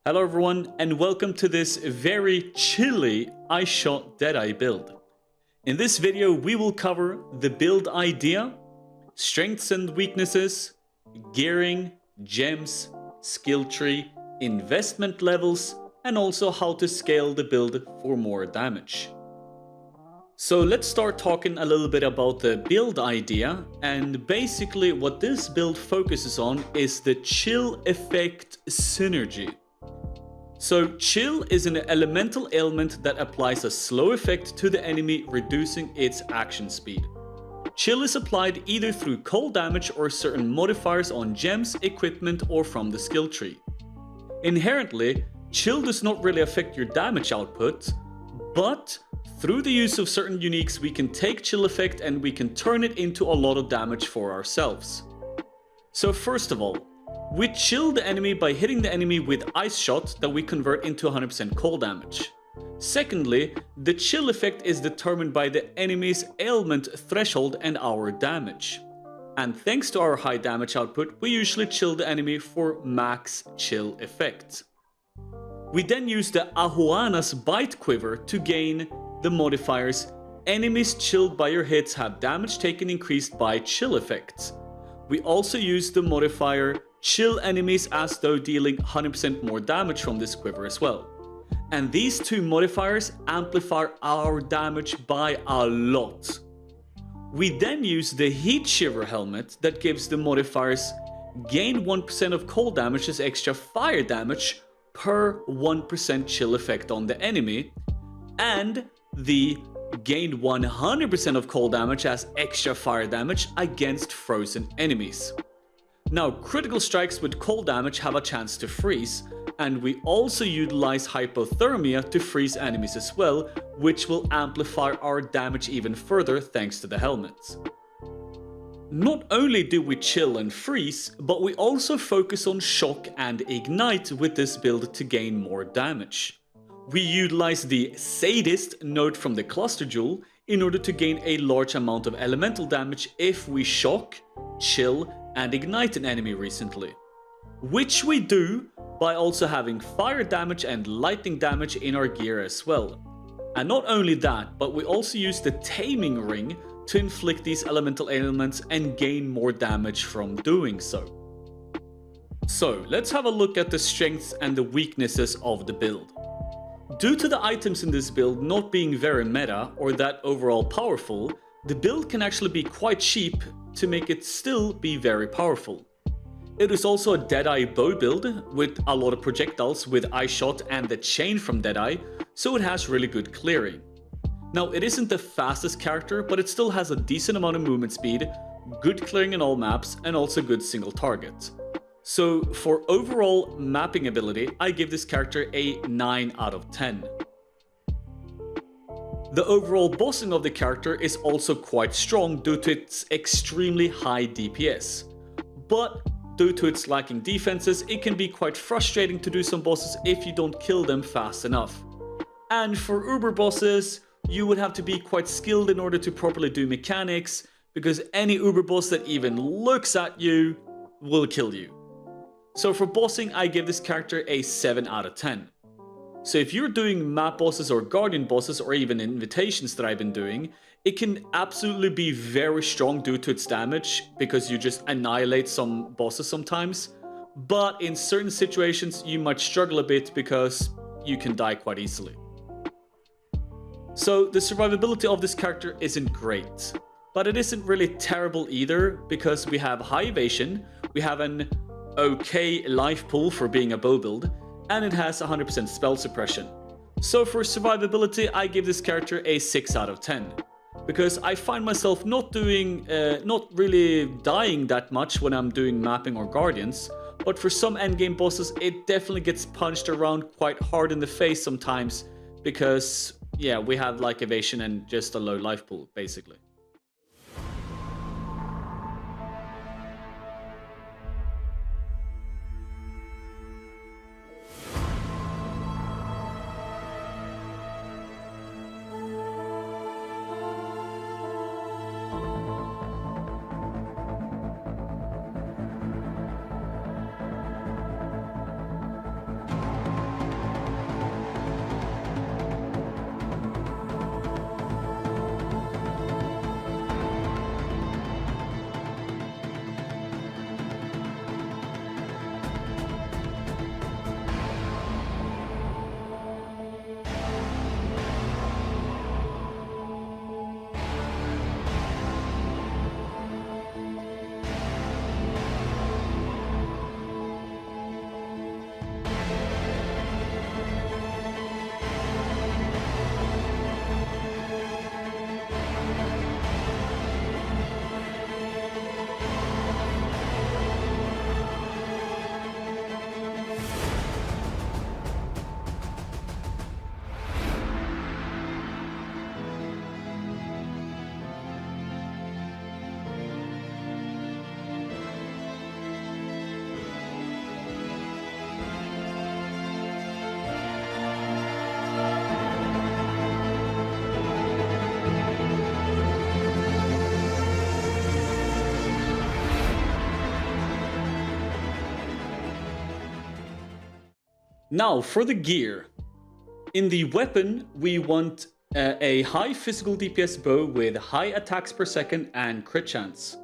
Hello everyone and welcome to this very chilly Ice Shot Deadeye build. In this video we will cover the build idea, strengths and weaknesses, gearing, gems, skill tree, investment levels, and also how to scale the build for more damage. So let's start talking a little bit about the build idea, and basically what this build focuses on is the chill effect synergy. So chill is an elemental ailment that applies a slow effect to the enemy, reducing its action speed. Chill is applied either through cold damage or certain modifiers on gems, equipment, or from the skill tree. Inherently, chill does not really affect your damage output, but through the use of certain uniques we can take chill effect and we can turn it into a lot of damage for ourselves. So first of all, we chill the enemy by hitting the enemy with ice shot that we convert into 100% cold damage. Secondly, the chill effect is determined by the enemy's ailment threshold and our damage. And thanks to our high damage output, we usually chill the enemy for max chill effect. We then use the Ahuana's bite quiver to gain the modifiers enemies chilled by your hits have damage taken increased by chill effects. We also use the modifier chill enemies as though dealing 100% more damage from this quiver as well. And these two modifiers amplify our damage by a lot. We then use the Heatshiver helmet that gives the modifiers gain 1% of cold damage as extra fire damage per 1% chill effect on the enemy, and the gain 100% of cold damage as extra fire damage against frozen enemies. Now, critical strikes with cold damage have a chance to freeze, and we also utilize hypothermia to freeze enemies as well, which will amplify our damage even further thanks to the helmets. Not only do we chill and freeze, but we also focus on shock and ignite with this build to gain more damage. We utilize the Sadist node from the cluster jewel in order to gain a large amount of elemental damage if we shock, chill, and ignite an enemy recently. Which we do by also having fire damage and lightning damage in our gear as well. And not only that, but we also use the Taming Ring to inflict these elemental ailments and gain more damage from doing so. So let's have a look at the strengths and the weaknesses of the build. Due to the items in this build not being very meta or that overall powerful, the build can actually be quite cheap to make it still be very powerful. It is also a Deadeye bow build with a lot of projectiles with Ice Shot and the chain from Deadeye, so it has really good clearing. Now, it isn't the fastest character, but it still has a decent amount of movement speed, good clearing in all maps, and also good single target. So for overall mapping ability, I give this character a 9 out of 10. The overall bossing of the character is also quite strong due to its extremely high DPS. But due to its lacking defenses, it can be quite frustrating to do some bosses if you don't kill them fast enough. And for Uber bosses, you would have to be quite skilled in order to properly do mechanics, because any Uber boss that even looks at you will kill you. So for bossing, I give this character a 7 out of 10. So if you're doing map bosses or guardian bosses or even invitations that I've been doing, it can absolutely be very strong due to its damage because you just annihilate some bosses sometimes. But in certain situations, you might struggle a bit because you can die quite easily. So the survivability of this character isn't great, but it isn't really terrible either because we have high evasion, we have an okay life pool for being a bow build, and it has 100% spell suppression. So for survivability, I give this character a 6 out of 10. Because I find myself not really dying that much when I'm doing mapping or guardians, but for some endgame bosses it definitely gets punched around quite hard in the face sometimes, because yeah, we have like evasion and just a low life pool basically. Now for the gear. In the weapon, we want a high physical DPS bow with high attacks per second and crit chance.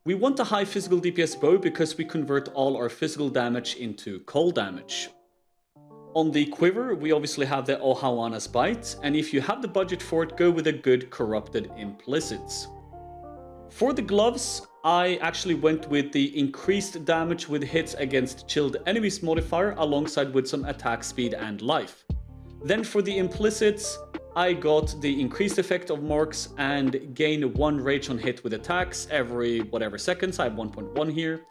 We want a high physical DPS bow because we convert all our physical damage into cold damage. On the quiver, we obviously have the Ahuana's Bite, and if you have the budget for it, go with a good corrupted implicits. For the gloves, I actually went with the increased damage with hits against chilled enemies modifier alongside with some attack speed and life. Then for the implicits, I got the increased effect of marks and gain 1 rage on hit with attacks every whatever seconds. I have 1.1 here.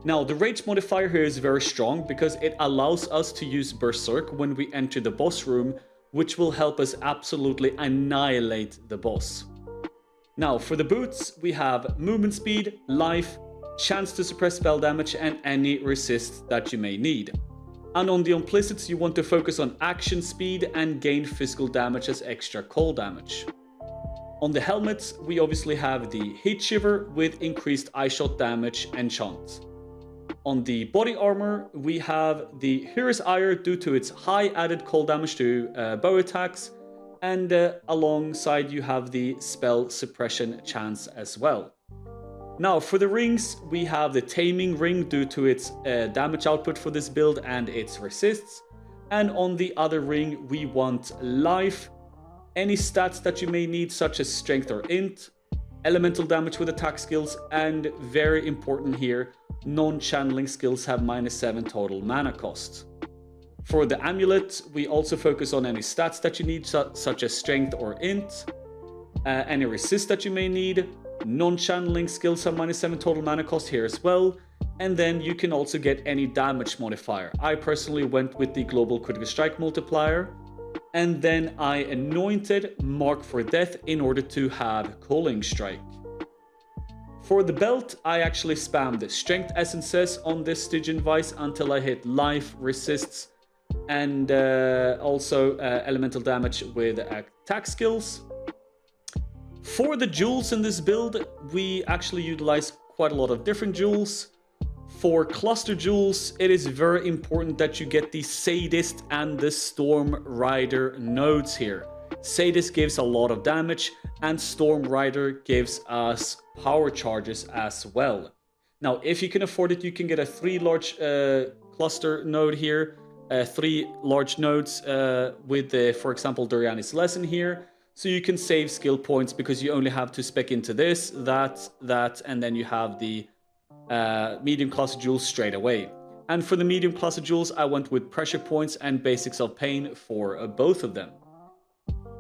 Now the rage modifier here is very strong because it allows us to use Berserk when we enter the boss room, which will help us absolutely annihilate the boss. Now for the boots, we have movement speed, life, chance to suppress spell damage and any resists that you may need. And on the implicits, you want to focus on action speed and gain physical damage as extra cold damage. On the helmets, we obviously have the Heatshiver with increased eye shot damage enchant. On the body armor, we have the Hero's Ire due to its high added cold damage to bow attacks, and alongside you have the spell suppression chance as well. Now for the rings, we have the Taming Ring due to its damage output for this build and its resists. And on the other ring, we want life, any stats that you may need such as strength or int, elemental damage with attack skills, and very important here, non-channeling skills have -7 total mana cost. For the amulet, we also focus on any stats that you need such as strength or int, any resist that you may need. Non-channeling skills have -7 total mana cost here as well, and then you can also get any damage modifier. I personally went with the global critical strike multiplier, and then I anointed Mark for Death in order to have Culling Strike. For the belt, I actually spammed the strength essences on this Stygian Vice until I hit life, resists, and also elemental damage with attack skills. For the jewels in this build, we actually utilize quite a lot of different jewels. For cluster jewels, it is very important that you get the Sadist and the Storm Rider nodes here. Sadist gives a lot of damage, and Storm Rider gives us power charges as well. Now, if you can afford it, you can get a 3 large cluster node here, 3 large nodes with, for example, Doriani's Lesson here. So you can save skill points because you only have to spec into this, that, and then you have the medium class jewels straight away. And for the medium class jewels, I went with pressure points and basics of pain for both of them.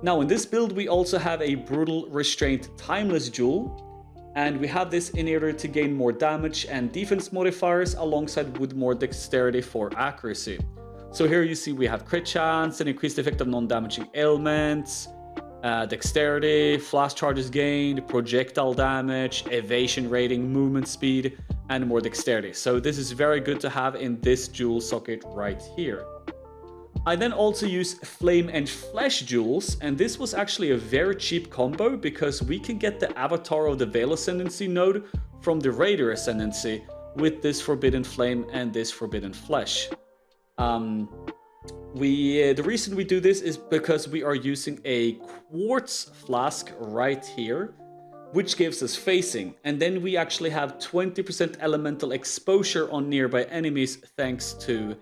Now in this build, we also have a brutal restraint timeless jewel, and we have this in order to gain more damage and defense modifiers alongside with more dexterity for accuracy. So here you see we have crit chance, an increased effect of non-damaging ailments, dexterity, flash charges gained, projectile damage, evasion rating, movement speed, and more dexterity. So this is very good to have in this jewel socket right here. I then also use Flame and Flesh jewels, and this was actually a very cheap combo because we can get the Avatar of the Veil Ascendancy node from the Raider Ascendancy with this Forbidden Flame and this Forbidden Flesh. The reason we do this is because we are using a quartz flask right here, which gives us phasing, and then we actually have 20% elemental exposure on nearby enemies thanks to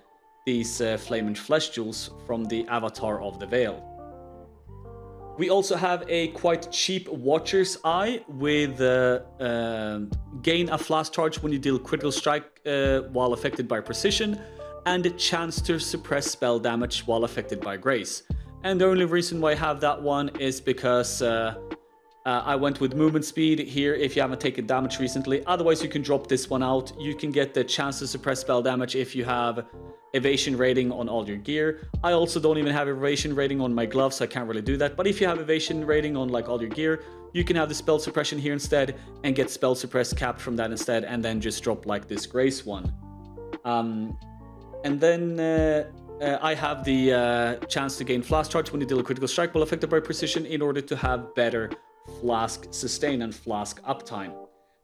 these Flame and Flesh jewels from the Avatar of the Veil. We also have a quite cheap Watcher's Eye with gain a flash charge when you deal critical strike while affected by precision, and a chance to suppress spell damage while affected by grace. And the only reason why I have that one is because I went with movement speed here if you haven't taken damage recently. Otherwise you can drop this one out. You can get the chance to suppress spell damage if you have evasion rating on all your gear. I also don't even have evasion rating on my gloves, so I can't really do that. But if you have evasion rating on like all your gear, you can have the spell suppression here instead and get spell suppress capped from that instead, and then just drop like this grace one. And then I have the chance to gain flask charge when you deal a critical strike while affected by precision in order to have better flask sustain and flask uptime.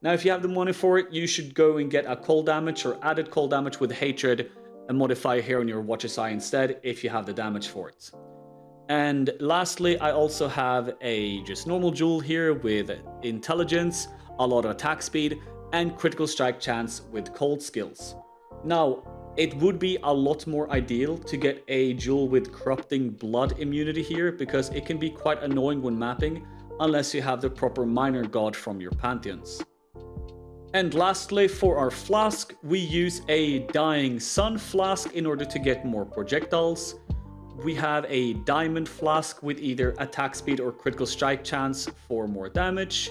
Now if you have the money for it, you should go and get a cold damage or added cold damage with hatred a modifier here on your Watcher's Eye instead if you have the damage for it. And lastly, I also have a just normal jewel here with intelligence, a lot of attack speed, and critical strike chance with cold skills. Now, it would be a lot more ideal to get a jewel with corrupting blood immunity here, because it can be quite annoying when mapping unless you have the proper minor god from your pantheons. And lastly, for our flask, we use a Dying Sun flask in order to get more projectiles. We have a diamond flask with either attack speed or critical strike chance for more damage.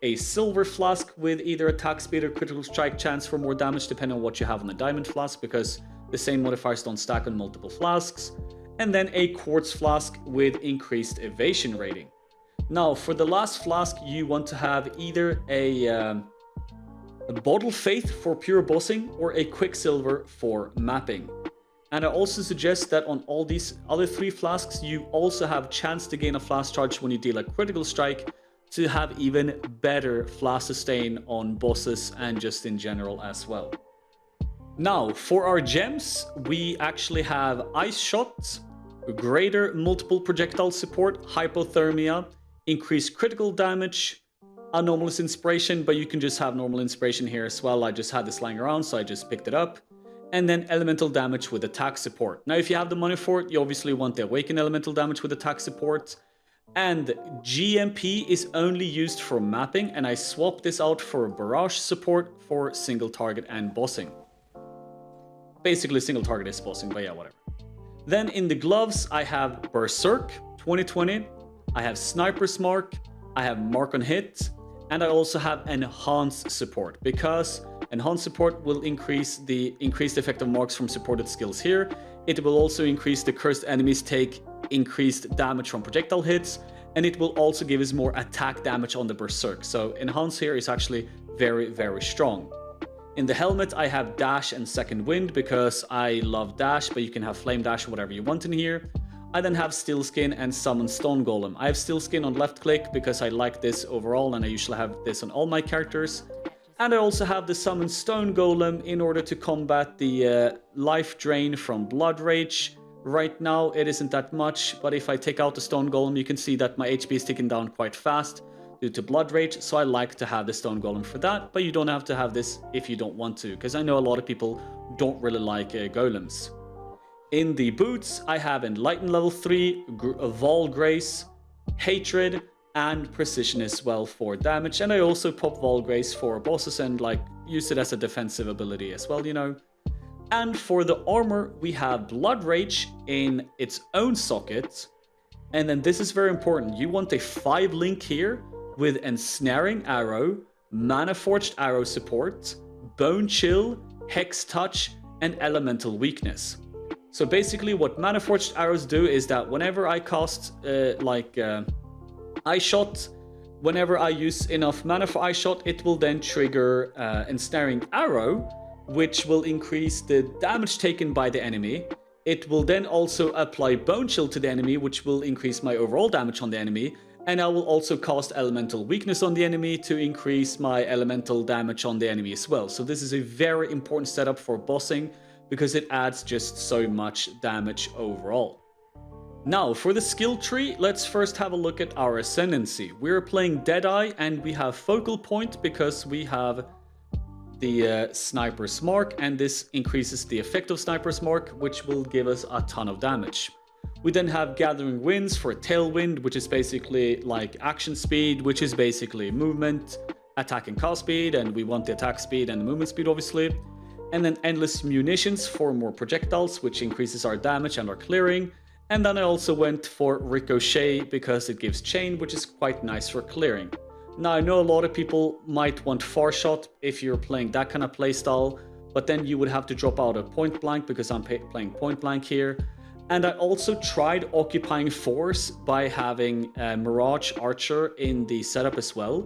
A silver flask with either attack speed or critical strike chance for more damage, depending on what you have on the diamond flask, because the same modifiers don't stack on multiple flasks. And then a quartz flask with increased evasion rating. Now, for the last flask, you want to have either a Bottle Faith for pure bossing or a Quicksilver for mapping. And I also suggest that on all these other 3 flasks, you also have chance to gain a flask charge when you deal a critical strike to have even better flask sustain on bosses and just in general as well. Now, for our gems, we actually have Ice Shot, greater multiple projectile support, hypothermia, increased critical damage, Anomalous Inspiration, but you can just have normal inspiration here as well. I just had this lying around, so I just picked it up. And then elemental damage with attack support. Now, if you have the money for it, you obviously want the awakened elemental damage with attack support. And GMP is only used for mapping, and I swapped this out for barrage support for single target and bossing. Basically, single target is bossing, but yeah, whatever. Then in the gloves, I have Berserk 2020, I have Sniper's Mark, I have Mark on Hit, and I also have Enhanced Support, because Enhanced Support will increase the increased effect of marks from supported skills here. It will also increase the cursed enemies take increased damage from projectile hits, and it will also give us more attack damage on the Berserk. So Enhance here is actually very, very strong. In the helmet, I have Dash and Second Wind because I love Dash, but you can have Flame Dash or whatever you want in here. I then have Steel Skin and Summon Stone Golem. I have Steel Skin on left click because I like this overall, and I usually have this on all my characters. And I also have the Summon Stone Golem in order to combat the life drain from Blood Rage. Right now it isn't that much, but if I take out the Stone Golem, you can see that my HP is ticking down quite fast due to Blood Rage, so I like to have the Stone Golem for that, but you don't have to have this if you don't want to, because I know a lot of people don't really like golems. In the boots, I have Enlighten level 3, Vol Grace, Hatred, and Precision as well for damage, and I also pop Vol Grace for bosses and like use it as a defensive ability as well, you know. And for the armor, we have Blood Rage in its own socket, and then this is very important, you want a 5 link here with Ensnaring Arrow, Mana Forged Arrow support, Bone Chill, Hex Touch, and Elemental Weakness. So basically what Mana Forged Arrows do is that whenever I cast Eye Shot, whenever I use enough mana for Eye Shot, it will then trigger Ensnaring Arrow, which will increase the damage taken by the enemy. It will then also apply Bone Chill to the enemy, which will increase my overall damage on the enemy. And I will also cast Elemental Weakness on the enemy to increase my elemental damage on the enemy as well. So this is a very important setup for bossing because it adds just so much damage overall. Now, for the skill tree, let's first have a look at our Ascendancy. We're playing Deadeye and we have Focal Point because we have the Sniper's Mark, and this increases the effect of Sniper's Mark, which will give us a ton of damage. We then have Gathering Winds for Tailwind, which is basically like action speed, which is basically movement, attack and cast speed, and we want the attack speed and the movement speed obviously. And then Endless Munitions for more projectiles, which increases our damage and our clearing. And then I also went for Ricochet because it gives chain, which is quite nice for clearing. Now I know a lot of people might want Far Shot if you're playing that kind of playstyle, but then you would have to drop out of Point Blank because I'm playing Point Blank here. And I also tried Occupying Force by having Mirage Archer in the setup as well,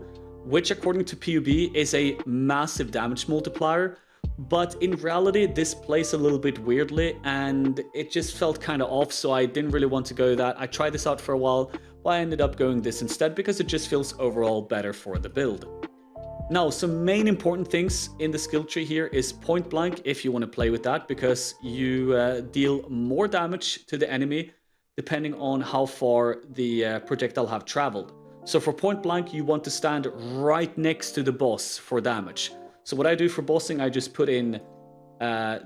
which according to PUB is a massive damage multiplier. But in reality, this plays a little bit weirdly and it just felt kind of off, so I didn't really want to go that. I tried this out for a while, but I ended up going this instead because it just feels overall better for the build. Now, some main important things in the skill tree here is point blank, if you want to play with that, because you deal more damage to the enemy depending on how far the projectile have traveled. So for point blank, you want to stand right next to the boss for damage. So what I do for bossing, I just put in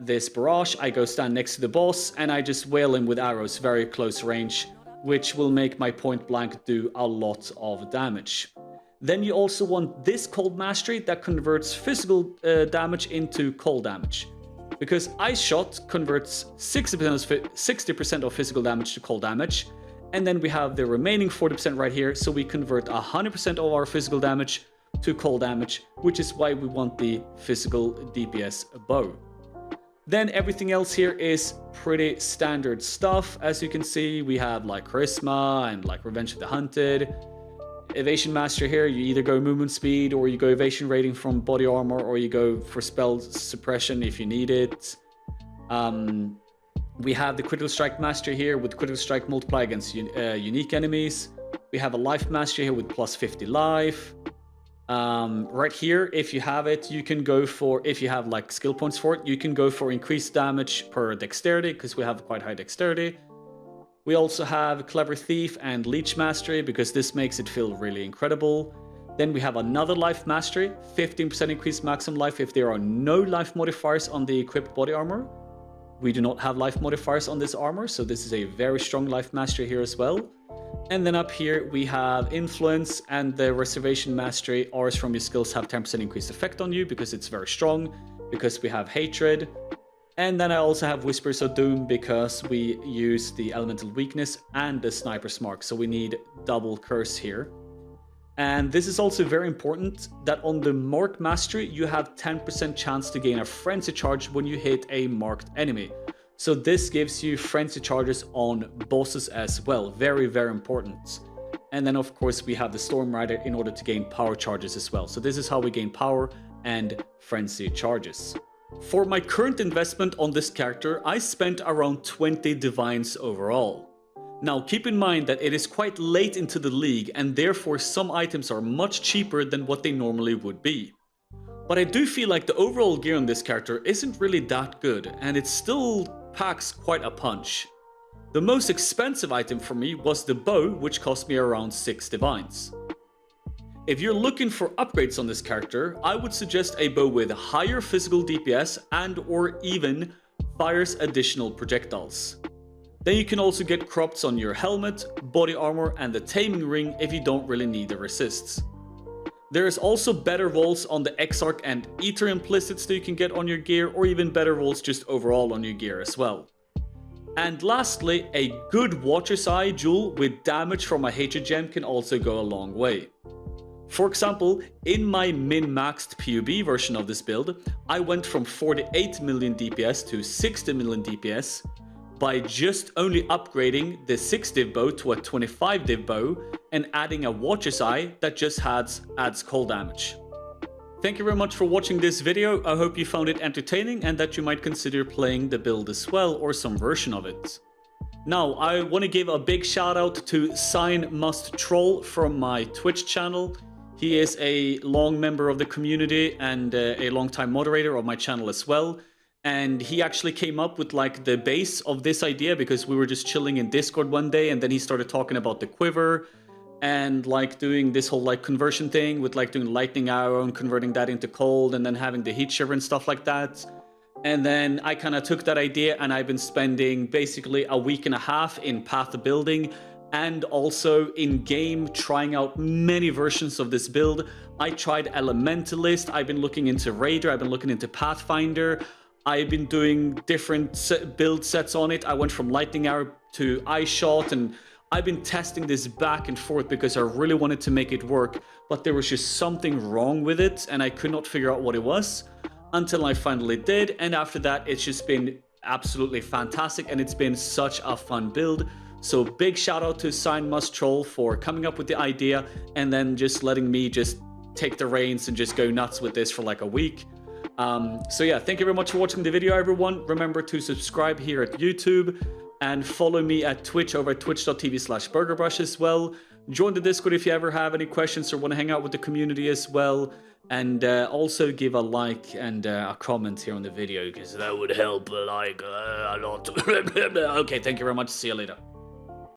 this barrage, I go stand next to the boss, and I just wail him with arrows very close range, which will make my point blank do a lot of damage. Then you also want this cold mastery that converts physical damage into cold damage. Because Ice Shot converts 60% of physical damage to cold damage. And then we have the remaining 40% right here. So we convert 100% of our physical damage to cold damage, which is why we want the physical DPS bow. Then everything else here is pretty standard stuff. As you can see, we have like Charisma and like Revenge of the Hunted. Evasion Master here, you either go movement speed or you go evasion rating from body armor, or you go for spell suppression if you need it. We have the Critical Strike Master here with Critical Strike multiply against unique enemies. We have a Life Master here with plus 50 life. Right here, if you have it, you can go for, if you have like skill points for it, you can go for increased damage per dexterity, because we have quite high dexterity. We also have Clever Thief and Leech Mastery, because this makes it feel really incredible. Then we have another Life Mastery, 15% increased maximum life if there are no life modifiers on the equipped body armor. We do not have life modifiers on this armor, so this is a very strong Life Mastery here as well. And then up here we have Influence and the Reservation Mastery. Ours from your skills have 10% increased effect on you because it's very strong, because we have Hatred. And then I also have Whispers of Doom because we use the Elemental Weakness and the Sniper's Mark, so we need double curse here. And this is also very important that on the Mark Mastery you have 10% chance to gain a Frenzy Charge when you hit a marked enemy. So this gives you Frenzy Charges on bosses as well, very, very important. And then of course we have the Storm Rider in order to gain power charges as well. So this is how we gain power and Frenzy Charges. For my current investment on this character, I spent around 20 divines overall. Now keep in mind that it is quite late into the league and therefore some items are much cheaper than what they normally would be. But I do feel like the overall gear on this character isn't really that good, and it still packs quite a punch. The most expensive item for me was the bow, which cost me around 6 divines. If you're looking for upgrades on this character, I would suggest a bow with higher physical DPS and or even fires additional projectiles. Then you can also get crops on your helmet, body armor and the taming ring if you don't really need the resists. There is also better rolls on the Exarch and Ether implicits that you can get on your gear, or even better rolls just overall on your gear as well. And lastly, a good Watcher's Eye jewel with damage from a Hatred gem can also go a long way. For example, in my min-maxed PUB version of this build, I went from 48 million DPS to 60 million DPS by just only upgrading the 6 div bow to a 25 div bow and adding a Watcher's Eye that just adds cold damage. Thank you very much for watching this video. I hope you found it entertaining and that you might consider playing the build as well, or some version of it. Now, I want to give a big shout out to Sign Must Troll from my Twitch channel. He is a long member of the community and a long-time moderator of my channel as well. And he actually came up with like the base of this idea because we were just chilling in Discord one day, and then he started talking about the quiver and like doing this whole like conversion thing with like doing lightning arrow and converting that into cold and then having the Heatshiver and stuff like that. And then I kind of took that idea and I've been spending basically a week and a half in path building and also in game trying out many versions of this build. I tried Elementalist, I've been looking into Raider, I've been looking into Pathfinder, I've been doing different build sets on it. I went from Lightning Arrow to Ice Shot, and I've been testing this back and forth because I really wanted to make it work, but there was just something wrong with it and I could not figure out what it was until I finally did. And after that, it's just been absolutely fantastic and it's been such a fun build. So big shout out to Sign Must Troll for coming up with the idea and then just letting me just take the reins and just go nuts with this for like a week. So yeah, thank you very much for watching the video, everyone. Remember to subscribe here at YouTube and follow me at Twitch over at twitch.tv/burgerbrush as well. Join the Discord if you ever have any questions or want to hang out with the community as well. And also give a like and a comment here on the video, because that would help a lot. Okay, thank you very much. See you later.